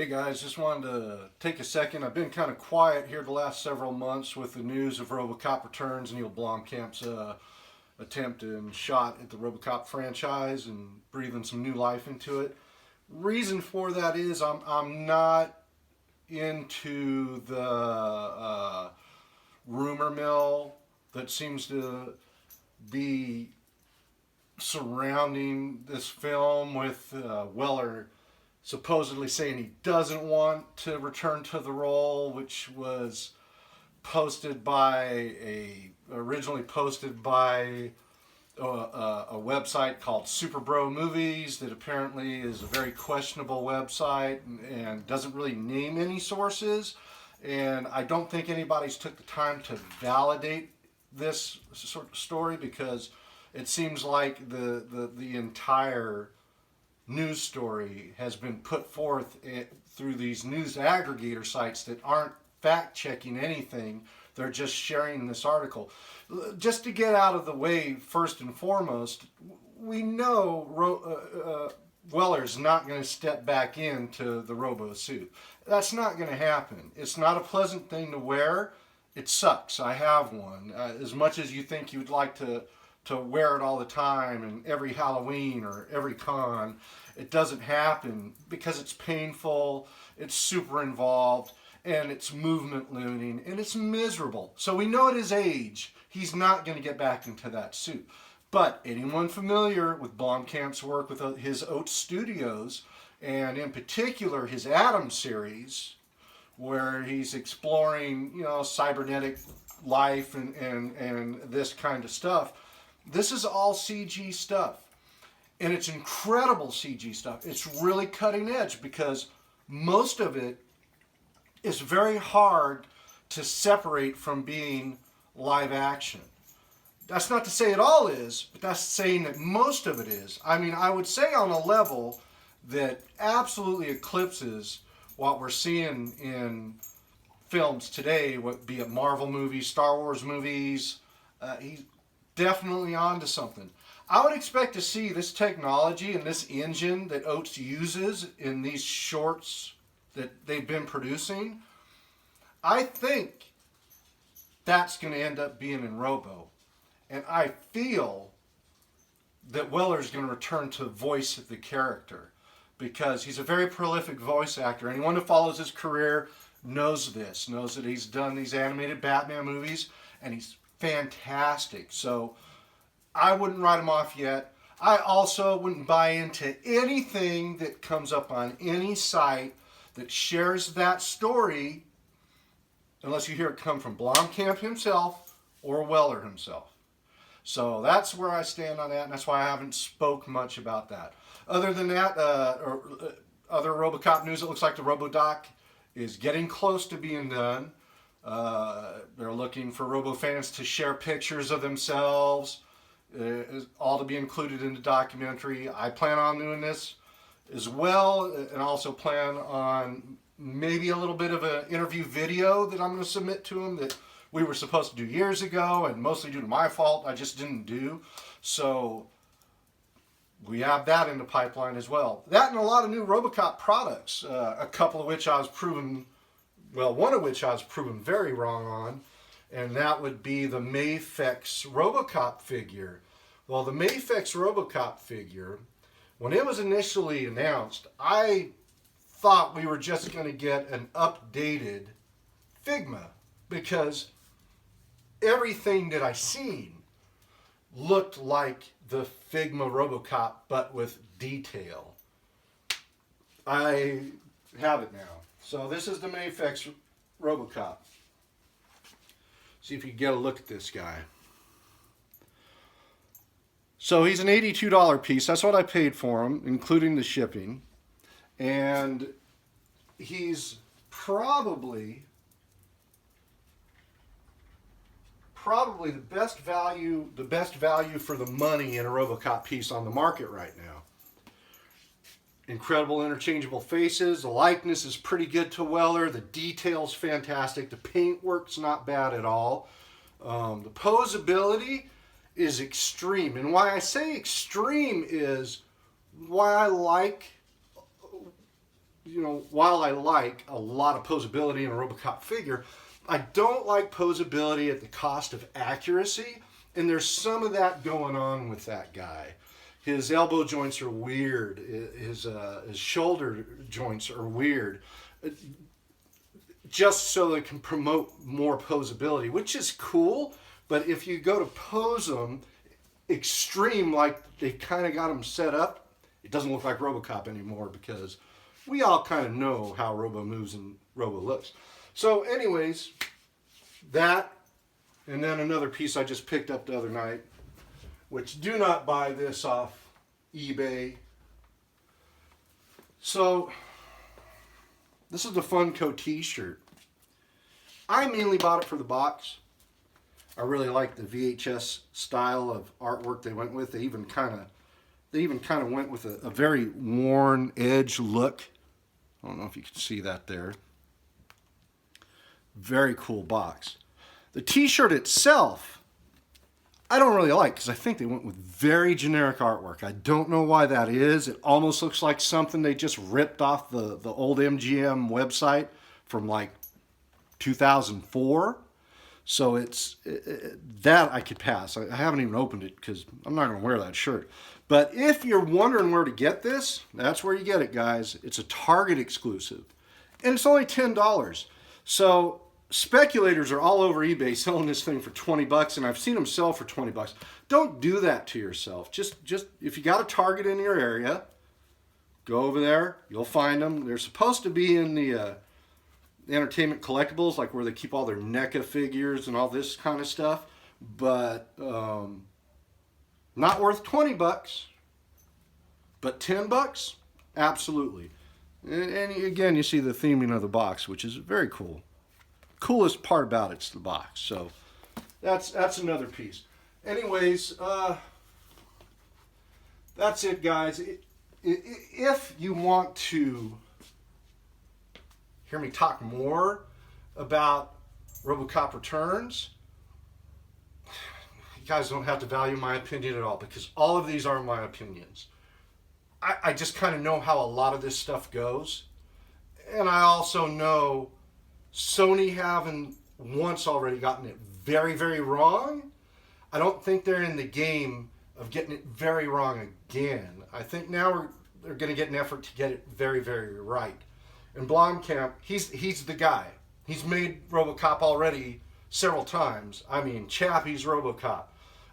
Hey guys, just wanted to take a second. I've been kind of quiet here the last several months with the news of Robocop Returns, Neil Blomkamp's attempt and shot at the Robocop franchise and breathing some new life into it. Reason for that is I'm not into the rumor mill that seems to be surrounding this film with Weller supposedly saying he doesn't want to return to the role, which was originally posted by a website called Super Bro Movies that apparently is a very questionable website and doesn't really name any sources. And I don't think anybody's took the time to validate this sort of story, because it seems like the entire news story has been put forth through these news aggregator sites that aren't fact checking anything. They're just sharing this article. Just to get out of the way, first and foremost, we know Weller's not going to step back into the robo suit. That's not going to happen. It's not a pleasant thing to wear. It sucks. I have one. As much as you think you'd like to wear it all the time and every Halloween or every con, it doesn't happen because it's painful, it's super involved, and it's movement limiting, and it's miserable. So we know at his age, he's not going to get back into that suit. But anyone familiar with Blomkamp's work with his Oats Studios, and in particular his Atom series, where he's exploring, cybernetic life and this kind of stuff, this is all CG stuff. And it's incredible CG stuff. It's really cutting edge because most of it is very hard to separate from being live action. That's not to say it all is, but that's saying that most of it is. I mean, I would say on a level that absolutely eclipses what we're seeing in films today, be it Marvel movies, Star Wars movies. He's definitely onto something. I would expect to see this technology and this engine that Oats uses in these shorts that they've been producing. I think that's going to end up being in Robo. And I feel that Weller's going to return to voice the character, because he's a very prolific voice actor. Anyone who follows his career knows that he's done these animated Batman movies, and he's fantastic. So I wouldn't write him off yet. I also wouldn't buy into anything that comes up on any site that shares that story unless you hear it come from Blomkamp himself or Weller himself. So that's where I stand on that, and that's why I haven't spoke much about that. Other than that, other Robocop news, it looks like the RoboDoc is getting close to being done. They're looking for Robo fans to share pictures of themselves, all to be included in the documentary. I plan on doing this as well, and also plan on maybe a little bit of an interview video that I'm going to submit to them that we were supposed to do years ago, and mostly due to my fault, I just didn't do. So we have that in the pipeline as well. That and a lot of new Robocop products, a couple of which I was proven, well, one of which I was proven very wrong on, and that would be the Mafex Robocop figure. Well, the Mafex Robocop figure, when it was initially announced, I thought we were just going to get an updated Figma, because everything that I seen looked like the Figma Robocop, but with detail. I have it now. So this is the Mafex Robocop. See if you can get a look at this guy. So he's an $82 piece. That's what I paid for him, including the shipping. And he's probably the best value for the money in a Robocop piece on the market right now. Incredible interchangeable faces. The likeness is pretty good to Weller. The detail's fantastic. The paint work's not bad at all. The posability is extreme. And why I say extreme is why I like while I like a lot of posability in a Robocop figure, I don't like posability at the cost of accuracy. And there's some of that going on with that guy. His elbow joints are weird. His shoulder joints are weird. Just so they can promote more posability, which is cool. But if you go to pose them extreme, like they kind of got them set up, it doesn't look like Robocop anymore, because we all kind of know how Robo moves and Robo looks. So anyways, that, and then another piece I just picked up the other night, which do not buy this off eBay. So this is the Funko t-shirt. I mainly bought it for the box. I really like the VHS style of artwork they went with. They even kind of went with a very worn edge look. I don't know if you can see that there. Very cool box. The t-shirt itself, I don't really like, because I think they went with very generic artwork. I don't know why that is. It almost looks like something they just ripped off the old MGM website from like 2004. So that I could pass. I haven't even opened it because I'm not going to wear that shirt. But if you're wondering where to get this, that's where you get it, guys. It's a Target exclusive. And it's only $10. So speculators are all over eBay selling this thing for 20 bucks, and I've seen them sell for 20 bucks. Don't do that to yourself. Just if you got a Target in your area, go over there. You'll find them. They're supposed to be in the entertainment collectibles, like where they keep all their NECA figures and all this kind of stuff. But not worth 20 bucks. But 10 bucks? Absolutely. And again, you see the theming of the box, which is very cool. Coolest part about it's the box. So that's another piece. Anyways, that's it, guys. If you want to hear me talk more about Robocop Returns, you guys don't have to value my opinion at all, because all of these are my opinions. I just kind of know how a lot of this stuff goes. And I also know Sony, having once already gotten it very, very wrong, I don't think they're in the game of getting it very wrong again. I think now they're going to get an effort to get it very, very right. And Blomkamp, he's the guy. He's made Robocop already several times. I mean, Chappie's Robocop.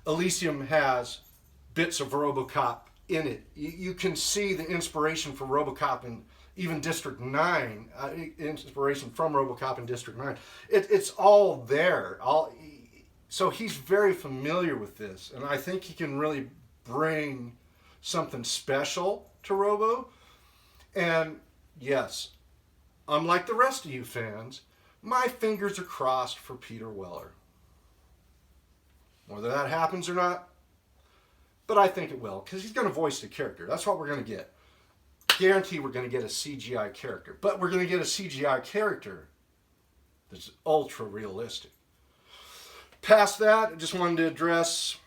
Elysium has bits of Robocop in it. You can see the inspiration for Robocop in even District 9, inspiration from Robocop in District 9. It's all there. So he's very familiar with this, and I think he can really bring something special to Robo. And yes, unlike the rest of you fans, my fingers are crossed for Peter Weller. Whether that happens or not, but I think it will, because he's going to voice the character. That's what we're going to get. Guarantee we're going to get a CGI character, but we're going to get a CGI character that's ultra realistic. Past that, I just wanted to address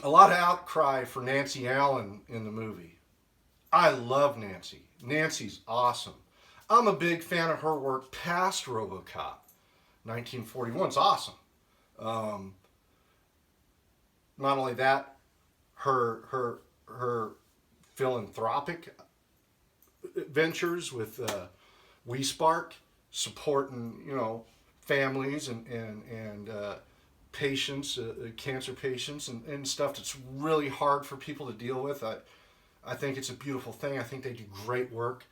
a lot of outcry for Nancy Allen in the movie. I love Nancy. Nancy's awesome. I'm a big fan of her work past Robocop. 1941's awesome. Not only that, her philanthropic ventures with WeSpark, supporting families and patients, cancer patients, and stuff that's really hard for people to deal with. I think it's a beautiful thing. I think they do great work.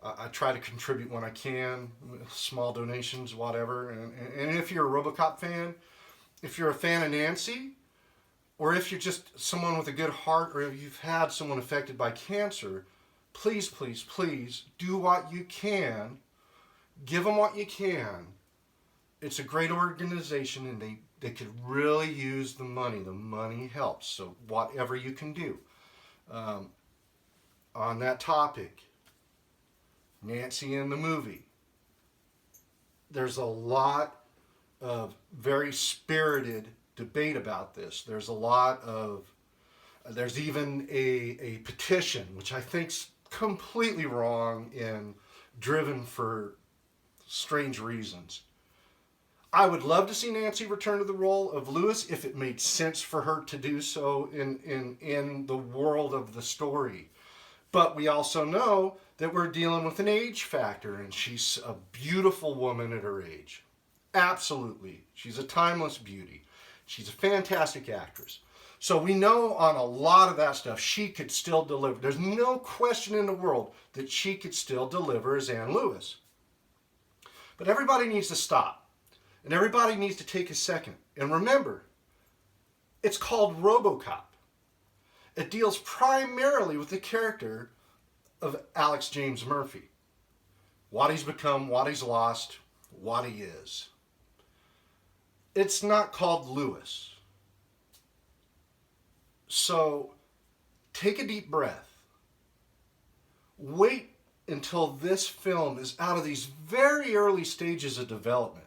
I try to contribute when I can, small donations, whatever. And if you're a Robocop fan, if you're a fan of Nancy, or if you're just someone with a good heart, or if you've had someone affected by cancer, please, please, please do what you can. Give them what you can. It's a great organization, and they could really use the money. The money helps, so whatever you can do. On that topic, Nancy in the movie, there's a lot of very spirited debate about this. There's even a petition, which I think's completely wrong in driven for strange reasons. I would love to see Nancy return to the role of Lewis if it made sense for her to do so in the world of the story. But we also know that we're dealing with an age factor, and she's a beautiful woman at her age. Absolutely. She's a timeless beauty. She's a fantastic actress. So we know on a lot of that stuff she could still deliver. There's no question in the world that she could still deliver as Anne Lewis. But everybody needs to stop. And everybody needs to take a second. And remember, it's called Robocop. It deals primarily with the character of Alex James Murphy. What he's become, what he's lost, what he is. It's not called Lewis. So, take a deep breath. Wait until this film is out of these very early stages of development.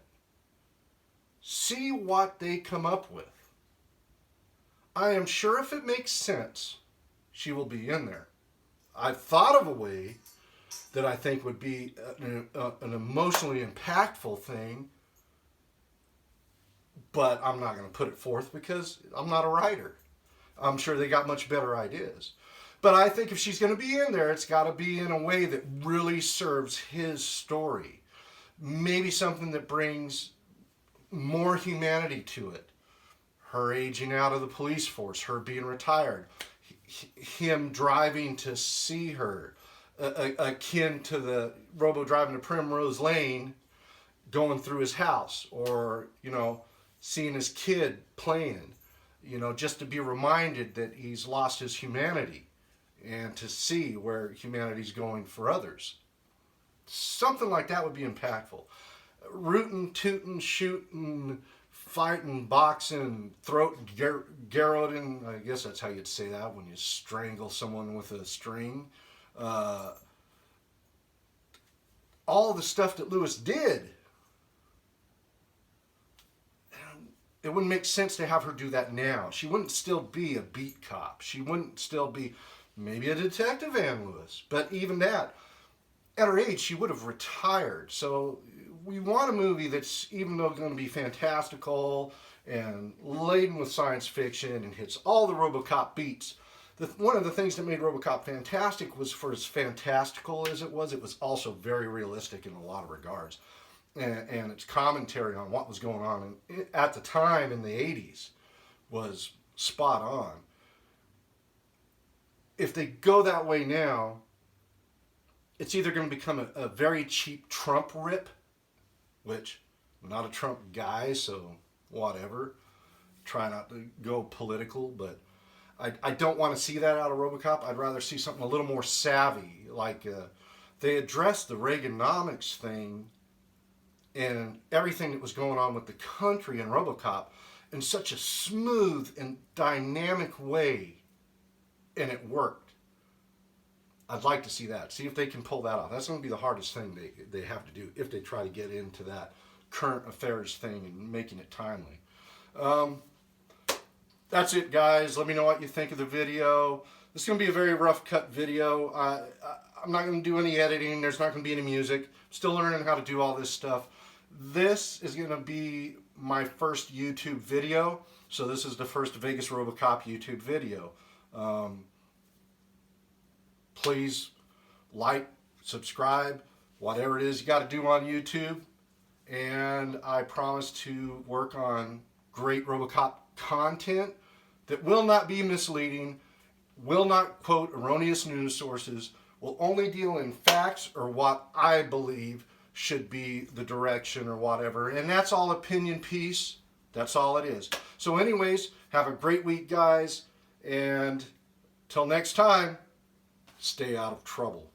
See what they come up with. I am sure if it makes sense, she will be in there. I've thought of a way that I think would be an emotionally impactful thing, but I'm not going to put it forth because I'm not a writer. I'm sure they got much better ideas. But I think if she's going to be in there, it's got to be in a way that really serves his story. Maybe something that brings more humanity to it. Her aging out of the police force, her being retired, him driving to see her, akin to the Robo driving to Primrose Lane, going through his house, or, seeing his kid playing, just to be reminded that he's lost his humanity and to see where humanity's going for others. Something like that would be impactful. Rootin', tootin', shootin', fighting, boxing, throat garroting. I guess that's how you'd say that when you strangle someone with a string. All the stuff that Lewis did. It wouldn't make sense to have her do that now. She wouldn't still be a beat cop. She wouldn't still be maybe a detective Anne Lewis. But even that, at her age, she would have retired. So we want a movie that's, even though going to be fantastical and laden with science fiction and hits all the Robocop beats, one of the things that made Robocop fantastic was, for as fantastical as it was also very realistic in a lot of regards. And its commentary on what was going on at the time in the 80s was spot on. If they go that way now, it's either going to become a very cheap Trump rip, which I'm not a Trump guy, so whatever. Try not to go political, but I don't want to see that out of Robocop. I'd rather see something a little more savvy. Like they addressed the Reaganomics thing and everything that was going on with the country in Robocop in such a smooth and dynamic way, and it worked. I'd like to see that. See if they can pull that off. That's going to be the hardest thing they have to do if they try to get into that current affairs thing and making it timely. That's it, guys. Let me know what you think of the video. This is going to be a very rough cut video. I'm not going to do any editing. There's not going to be any music. Still learning how to do all this stuff. This is going to be my first YouTube video. So this is the first Vegas Robocop YouTube video. Please like, subscribe, whatever it is you got to do on YouTube. And I promise to work on great Robocop content that will not be misleading, will not quote erroneous news sources, will only deal in facts or what I believe should be the direction or whatever. And that's all opinion piece. That's all it is. So anyways, have a great week, guys. And till next time, stay out of trouble.